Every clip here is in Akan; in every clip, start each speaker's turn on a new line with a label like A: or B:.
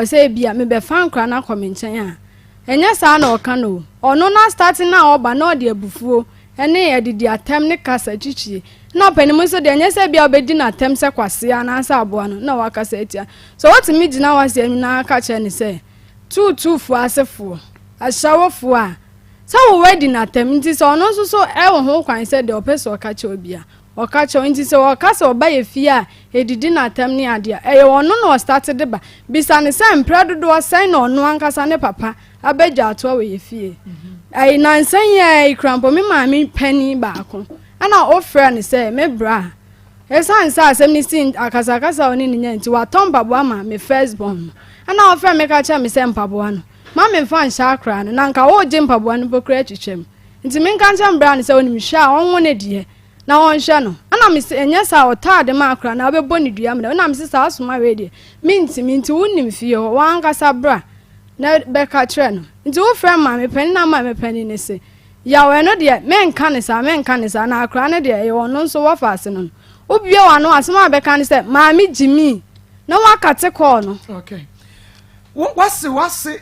A: say bia me be fan kra na komenchen a enya sa na oka no ono na starting na oba na ode abufuo ene edidi atem ne kasa chichie na panimu so de enya se bia obedi na atem se kwase ana asa aboa no na wakasa etia so what me gina wase enu na aka che ne se tufu asefo ashawofo a so we wedding atem nti so ono so e wo ho kwan se de opeso ka che obia okacho nti se okasa oba ye fie a edidi na atem ne ade a e wono no start de ba bisa ne se mpredo do sen na ono ankasa ne papa abeja ato we ye fie ai nansan ye ikrampo me maami pani baako ana ofra ne se me bra esan sa asem ni sin akasa oni nya nti wa tombabo ama me first born ana ofra me ka cha me se mpabo ano ma me fa nsha akra no na nka wo je mpabo ano bokra twetwem nti me nka ncha mbra ne se oni mhwa onwo ne die na won hwe no ana me se enya sa otade ma akra na obebo ne dua me na me se sa asoma we die minti wonim fie ho wan kasa bra na beka tre no nti wo frɛ ma me pani na ma me pani ne se ya we no de men ka ne sa na akra ne de ye wono nso wo fa ase no obia wa no asema beka ne se ma me jimi na wakate call no
B: okay wase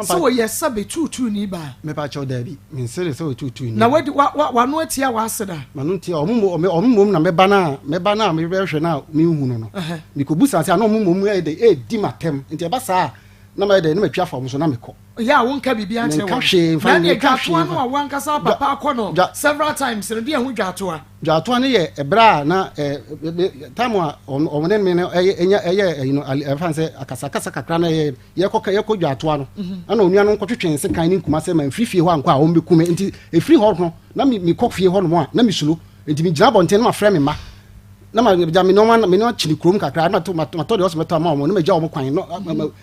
B: so we yesabe tutu ni ba
C: me pa cho dabi me sere so tutu ni
B: na wa no atia wase da
C: ma no tia omum na me ba na me hwe na me hu no me ko busa se na omum e de e di matem nti e ba sa na ma de na matwa fam so na me ko
B: ya won ka bibia che wo na ne gato no wa wankasa papa akono several times no de hu dwato
C: ne ye ebra na time a omone me no eye you know fanse akasa kakra na ye ko dwato no ana onua no nkotwetwen se kan ni nkuma se ma frifie ho anko a wo be kume nti efri ho no na me ko fie ho no a na me sulo nti me gina bonten ma frɛ me ma na ma ja me no chini krom kakra na to de hospital ma mo na ma ja o kwan no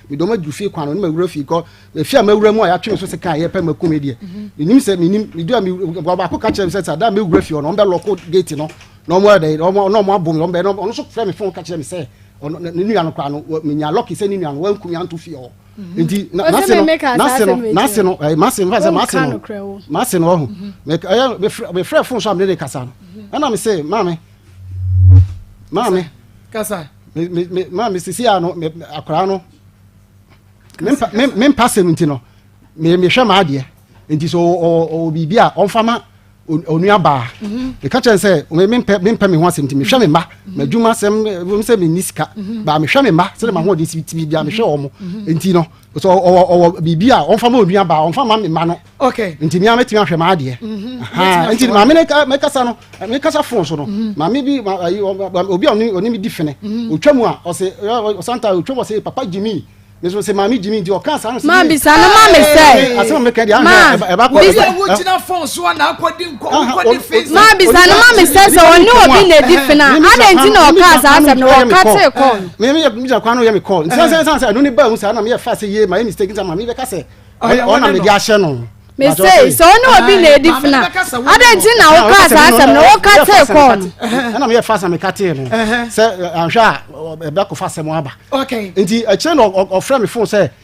C: me do ma dufie kwan no na ma wura fie ko fie ma wura mu a ya twe so se kan ye pa ma kume die nim se me do a me ba ko ka chere se da me wura fie no be lock gate no no mo de no mo abom no be no so frɛ me phone ka chere me se ne nua no kwa no me nya lock se ne nua no wan kum ya nto fie ho nti na se no ho me frɛ phone so am ne kasa no ana me se Mami
B: kasa
C: mami sisi ano akora no me passe nti no me hwe ma ade nti so o bibia onfama onua ba e ka chen se me me ho asem nti me hwe me ma madwuma sem wo se me niska ba me hwe me ma se ma ho de tibi bia me hwe o mo nti no so o bibia onfama onua ba onfama me ma no
B: okay
C: nti me ametimi ahwe ma ade nti ma me kasa no me kasa fon so no ma me bi obi oni mi difene otwamu a o se santa otwamu se papa Jimmy meso se mami Jimmy di o kan sa
A: ma bi sa no ma me say
C: asema me kedi e ba ko
B: bi se wo tina phone so na akodi nkodi face
A: ma bi sa no ma me say so oni obi na difena adenti na o kan sa asem no o ka te call
C: me ja kwa no ye me call say no ni ba hu sa na me fa say ye my mistake nta ma me be ka say ona me di ahye no
A: me say so oni obi na difena adenti na o kan sa asem no o ka te call
C: ana me fa sa me ka te no say anhwa e ba ko fa asem aba
B: okay
C: nti a chain of friend me phone say